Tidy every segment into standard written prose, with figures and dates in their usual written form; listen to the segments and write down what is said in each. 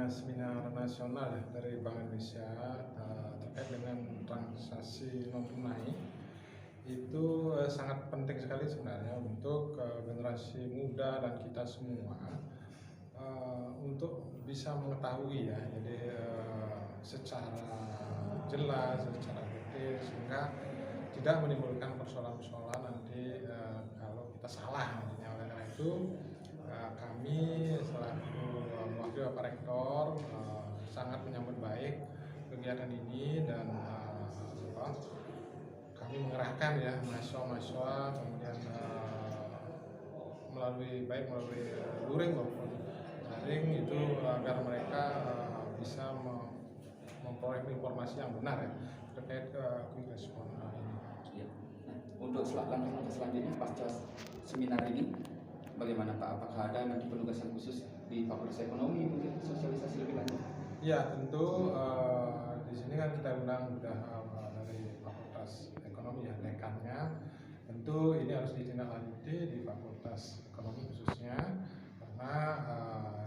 Seminar nasional dari Bank Indonesia terkait dengan transaksi non tunai itu sangat penting sekali sebenarnya untuk generasi muda dan kita semua untuk bisa mengetahui ya, jadi secara jelas, secara detail, sehingga tidak menimbulkan persoalan-persoalan nanti kalau kita salah nantinya. Oleh karena itu kami selaku wakil Bapak Rektor sangat menyambut baik kegiatan ini, dan kami mengerahkan ya mahasiswa-mahasiswa, kemudian melalui luring maupun daring itu agar mereka bisa memperoleh informasi yang benar ya terkait quick response ini. Ya. Nah, untuk langkah selanjutnya pasca seminar ini bagaimana Pak? Apakah ada nanti penugasan khusus di Fakultas Ekonomi, mungkin sosialisasi lebih lanjut? Ya, tentu di sini kan kita undang sudah dari Fakultas Ekonomi ya, dekannya. Tentu ini harus ditindaklanjuti di Fakultas Ekonomi khususnya, karena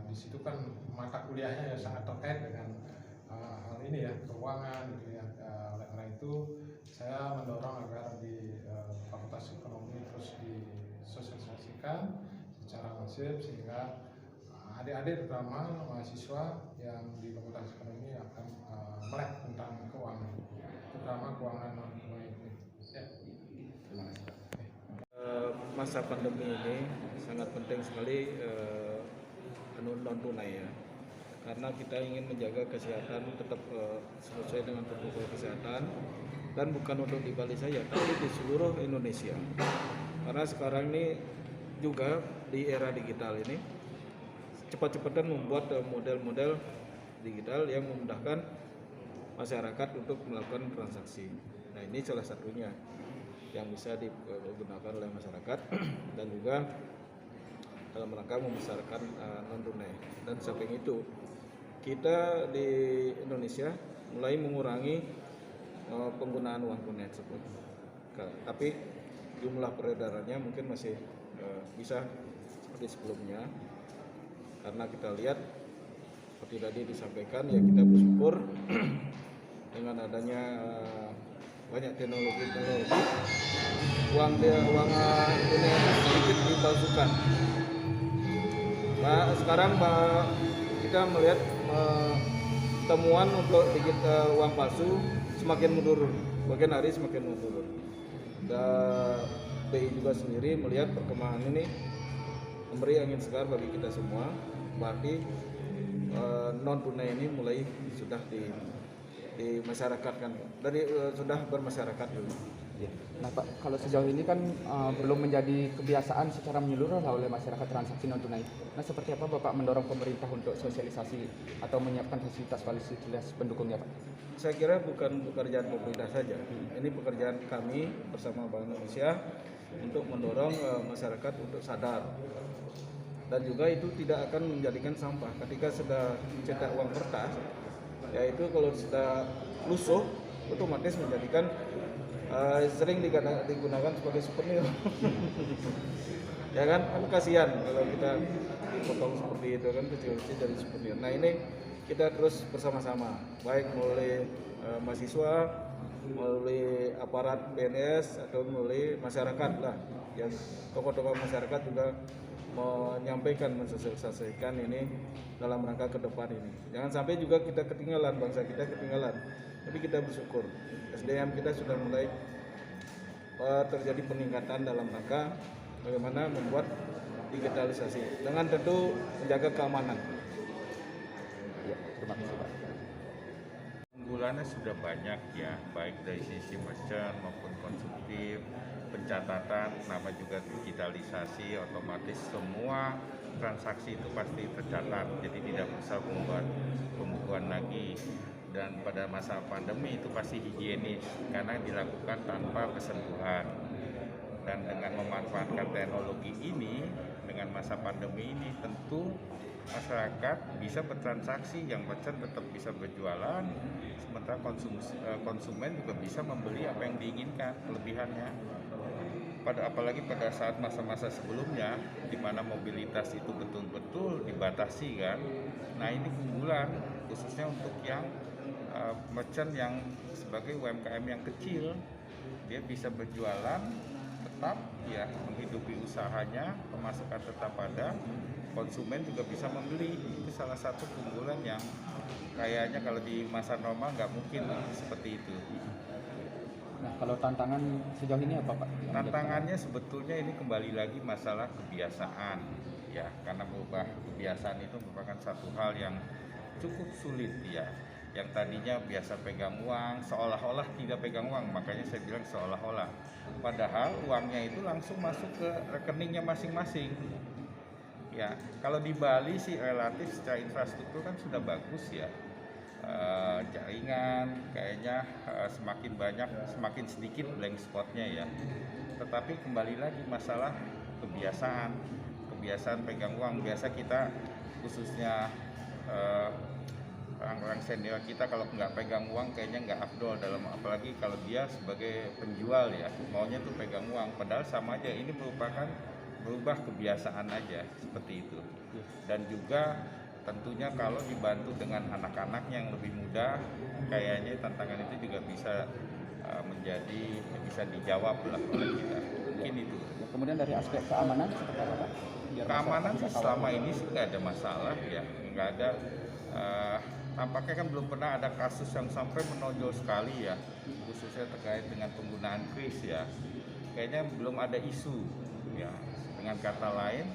di situ kan mata kuliahnya ya sangat terkait dengan hal ini ya, keuangan gitu ya. Oleh karena itu saya mendorong agar di Fakultas Ekonomi terus disosialisasikan secara masif, sehingga adik-adik terutama mahasiswa yang di Fakultas Ekonomi akan melek tentang keuangan, terutama keuangan non tunai. Ya. Terima kasih. Masa pandemi ini sangat penting sekali non tunai ya, karena kita ingin menjaga kesehatan tetap sesuai dengan protokol kesehatan, dan bukan untuk di Bali saja tapi di seluruh Indonesia, karena sekarang ini juga di era digital ini cepat-cepatan membuat model-model digital yang memudahkan masyarakat untuk melakukan transaksi. Nah, ini salah satunya yang bisa digunakan oleh masyarakat dan juga dalam rangka membesarkan non tunai. Dan samping itu kita di Indonesia mulai mengurangi penggunaan uang tunai tersebut, tapi jumlah peredarannya mungkin masih bisa seperti sebelumnya, karena kita lihat seperti tadi disampaikan ya, kita bersyukur dengan adanya banyak teknologi uang tunai sedikit dipalsukan. Nah, sekarang kita melihat temuan untuk uang palsu semakin menurun, bagian hari semakin menurun. Dan BI juga sendiri melihat perkembangan ini memberi angin segar bagi kita semua. Berarti non tunai ini mulai sudah di masyarakatkan, sudah bermasyarakat dulu. Ya. Nah Pak, kalau sejauh ini kan belum menjadi kebiasaan secara menyeluruh oleh masyarakat transaksi non tunai. Nah, seperti apa Bapak mendorong pemerintah untuk sosialisasi atau menyiapkan fasilitas pendukungnya Pak? Saya kira bukan pekerjaan pemerintah saja, ini pekerjaan kami bersama Bank Indonesia untuk mendorong masyarakat untuk sadar. Dan juga itu tidak akan menjadikan sampah. Ketika sudah cetak uang kertas, yaitu kalau sudah lusuh, otomatis menjadikan sering digunakan sebagai souvenir. Ya kan kasihan kalau kita dipotong seperti itu kan, kecil-kecil dari souvenir. Nah ini kita terus bersama-sama, baik melalui mahasiswa, melalui aparat PNS atau melalui masyarakat lah, yang tokoh-tokoh masyarakat juga menyampaikan, mensosialisasikan ini dalam rangka ke depan ini. Jangan sampai juga kita ketinggalan, bangsa kita ketinggalan. Tapi kita bersyukur SDM kita sudah mulai terjadi peningkatan dalam rangka bagaimana membuat digitalisasi dengan tentu menjaga keamanan. Ya, terima kasih Pak. Unggulannya sudah banyak ya, baik dari sisi merchant maupun konsumtif, pencatatan, nama juga digitalisasi, otomatis semua transaksi itu pasti tercatat, jadi tidak usah membuat pembukuan lagi. Dan pada masa pandemi itu pasti higienis karena dilakukan tanpa kesentuhan. Dan dengan memanfaatkan teknologi ini, dengan masa pandemi ini tentu masyarakat bisa bertransaksi, yang merchant tetap bisa berjualan, sementara konsumen juga bisa membeli apa yang diinginkan, kelebihannya. Apalagi pada saat masa-masa sebelumnya, di mana mobilitas itu betul-betul dibatasi kan. Nah ini keunggulan, khususnya untuk yang merchant yang sebagai UMKM yang kecil, dia bisa berjualan tetap ya, menghidupi usahanya, pemasukan tetap ada, konsumen juga bisa membeli. Itu salah satu keunggulan yang kayaknya kalau di masa normal nggak mungkin seperti itu. Nah, kalau tantangan sejauh ini apa Pak? Tantangannya sebetulnya ini kembali lagi masalah kebiasaan ya, karena berubah kebiasaan itu merupakan satu hal yang cukup sulit ya. Yang tadinya biasa pegang uang, seolah-olah tidak pegang uang, makanya saya bilang seolah-olah. Padahal uangnya itu langsung masuk ke rekeningnya masing-masing. Ya, kalau di Bali sih relatif secara infrastruktur kan sudah bagus ya. Jaringan kayaknya semakin banyak, semakin sedikit blank spotnya ya. Tetapi kembali lagi masalah kebiasaan pegang uang. Biasa kita khususnya orang-orang senior kita kalau nggak pegang uang kayaknya nggak afdol, dalam apalagi kalau dia sebagai penjual ya, maunya tuh pegang uang, padahal sama aja, ini merupakan berubah kebiasaan aja seperti itu. Dan juga tentunya kalau dibantu dengan anak-anak yang lebih muda, kayaknya tantangan itu juga bisa bisa dijawab lah oleh kita. Mungkin itu. Kemudian dari aspek keamanan seperti apa Pak? Keamanan sih selama ini sih nggak ada masalah ya, nggak ada. Tampaknya kan belum pernah ada kasus yang sampai menonjol sekali ya, khususnya terkait dengan penggunaan kris ya. Kayaknya belum ada isu ya. Dengan kata lain,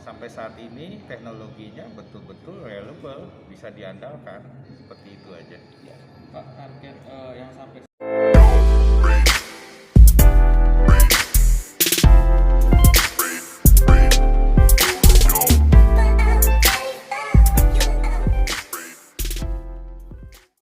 sampai saat ini teknologinya betul-betul reliable, bisa diandalkan, seperti itu aja. Pak, target yang sampai